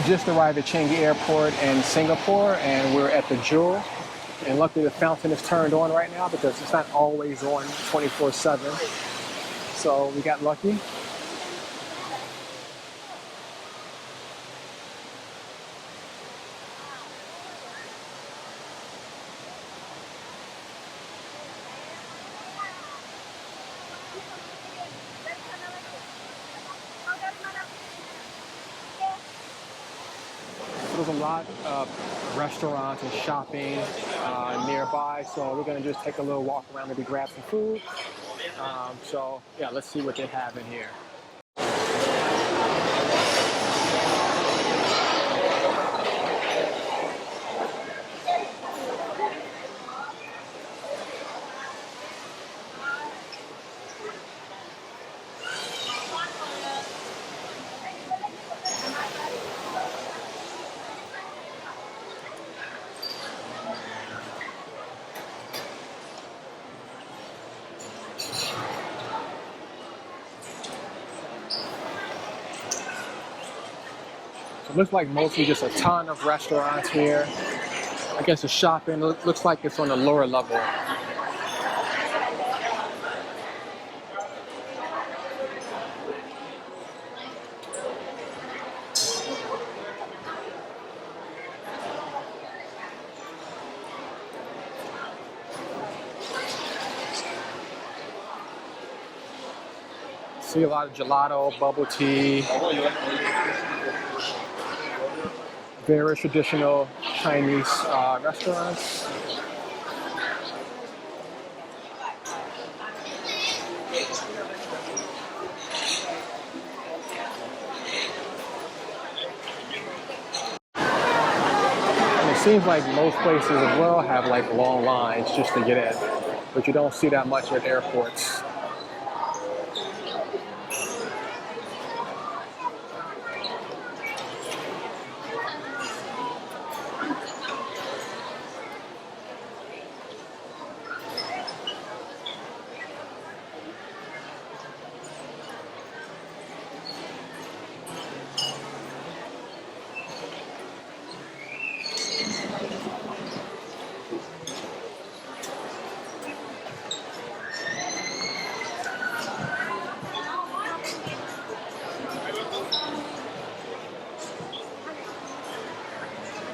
just arrived at Changi Airport in Singapore, and we're at the Jewel. And luckily the fountain is turned on right now because it's not always on 24/7. So we got lucky. There's a lot of restaurants and shopping nearby, so we're gonna just take a little walk around, maybe grab some food. So yeah, let's see what they have in here. It looks like mostly just a ton of restaurants here. I guess the shopping looks like it's on the lower level. See a lot of gelato, bubble tea. Very traditional Chinese restaurants. And it seems like most places as well have like long lines just to get in, but you don't see that much at airports.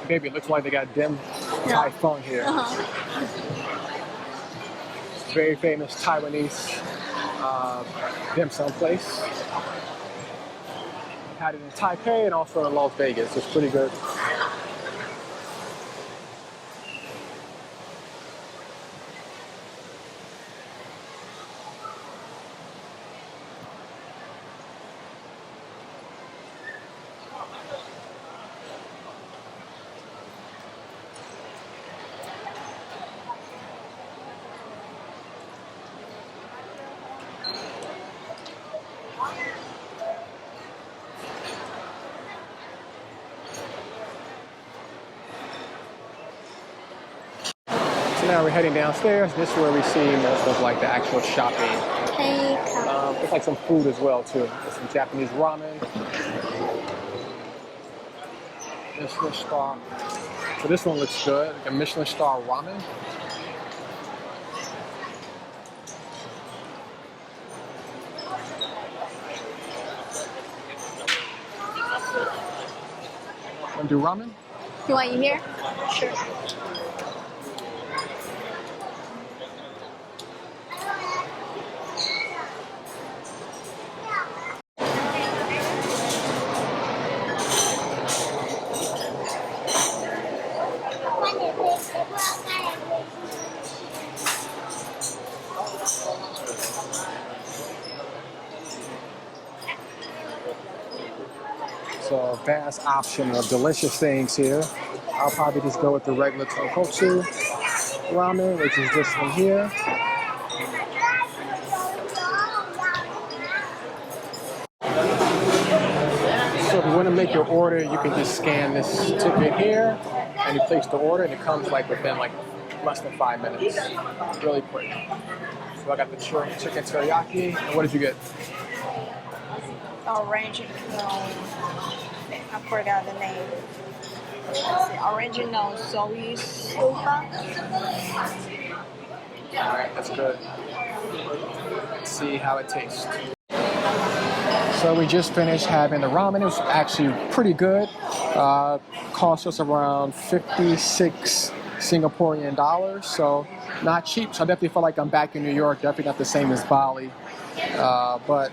Baby, it looks like they got dim Thai phone here. Very famous Taiwanese dim sum place. Had it in Taipei and also in Las Vegas. It's pretty good. So now we're heading downstairs. This is where we see most of like the actual shopping. There's like some food as well too. There's some Japanese ramen. Michelin star. So this one looks good. Like a Michelin star ramen. Want to do ramen? You want you here? Sure. So a vast option of delicious things here. I'll probably just go with the regular tonkotsu ramen, which is this one here. So if you want to make your order, you can just scan this ticket here and you place the order, and it comes like within like less than 5 minutes. Really quick. So I got the chicken teriyaki. And what did you get? I'll range it from I forgot the name. It's the original soy soba. Alright, that's good. Let's see how it tastes. So we just finished having the ramen. It was actually pretty good. Cost us around 56 Singaporean dollars, so not cheap. So I definitely feel like I'm back in New York. Definitely not the same as Bali, but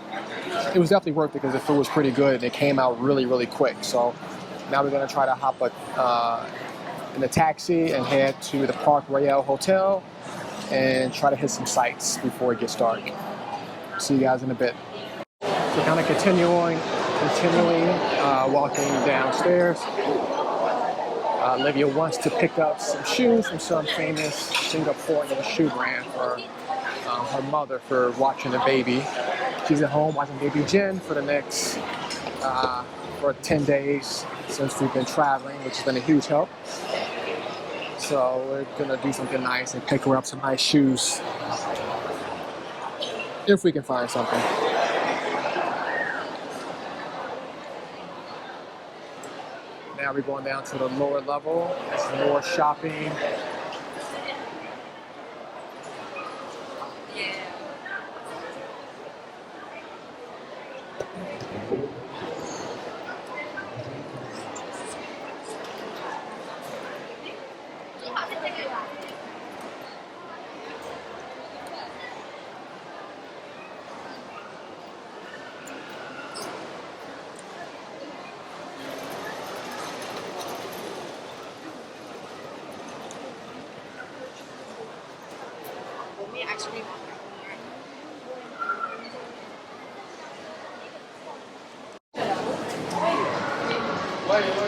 it was definitely worth it because the food was pretty good and it came out really, really quick. So now we're gonna try to hop in the taxi and head to the Park Royale Hotel and try to hit some sights before it gets dark. See you guys in a bit. So kind of continuing walking downstairs. Olivia wants to pick up some shoes from some famous Singaporean shoe brand for her mother for watching the baby. She's at home watching baby Jen for the next for 10 days since we've been traveling, which has been a huge help. So we're gonna do something nice and pick her up some nice shoes if we can find something. Now we're going down to the lower level. There's more shopping.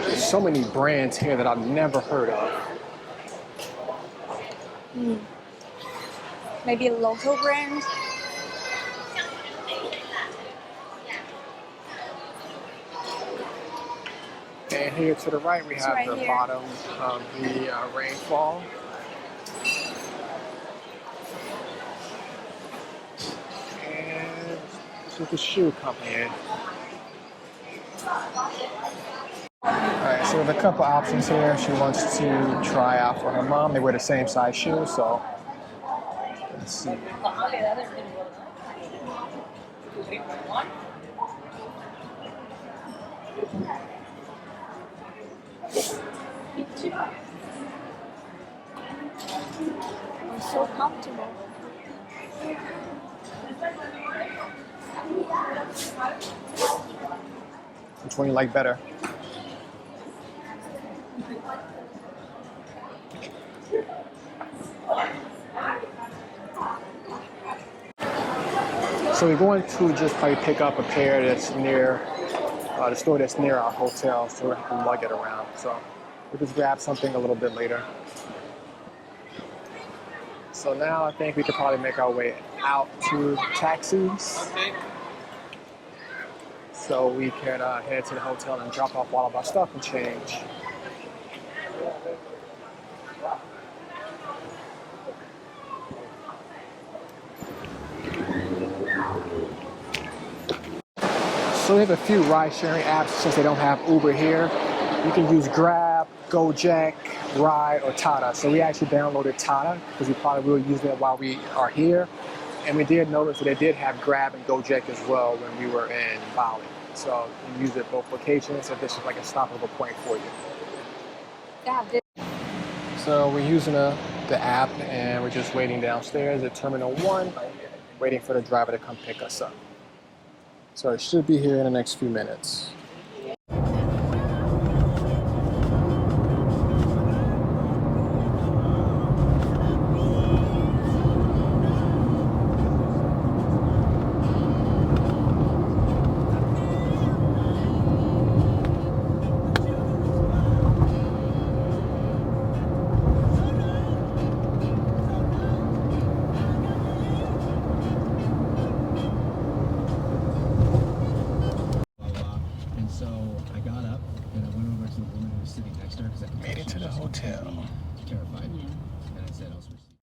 There's so many brands here that I've never heard of. Maybe a local brand. And here to the right, we have right the here. bottom of the rainfall. And this is the shoe company. Alright, so there's a couple options here. She wants to try out for her mom. They wear the same size shoes, so let's see. I'm so comfortable. Which one you like better? So we're going to just probably pick up a pair that's near the store that's near our hotel, so we can lug it around. So we'll just grab something a little bit later. So now I think we could probably make our way out to taxis. So we can head to the hotel and drop off all of our stuff and change. So we have a few ride-sharing apps since they don't have Uber here. You can use Grab, Gojek, Ride, or Tata. So we actually downloaded Tata because we probably will use that while we are here. And we did notice that they did have Grab and Gojek as well when we were in Bali. So you can use it at both locations, and this is like a stoppable point for you. Yeah, So we're using the app, and we're just waiting downstairs at Terminal 1, waiting for the driver to come pick us up. So it should be here in the next few minutes.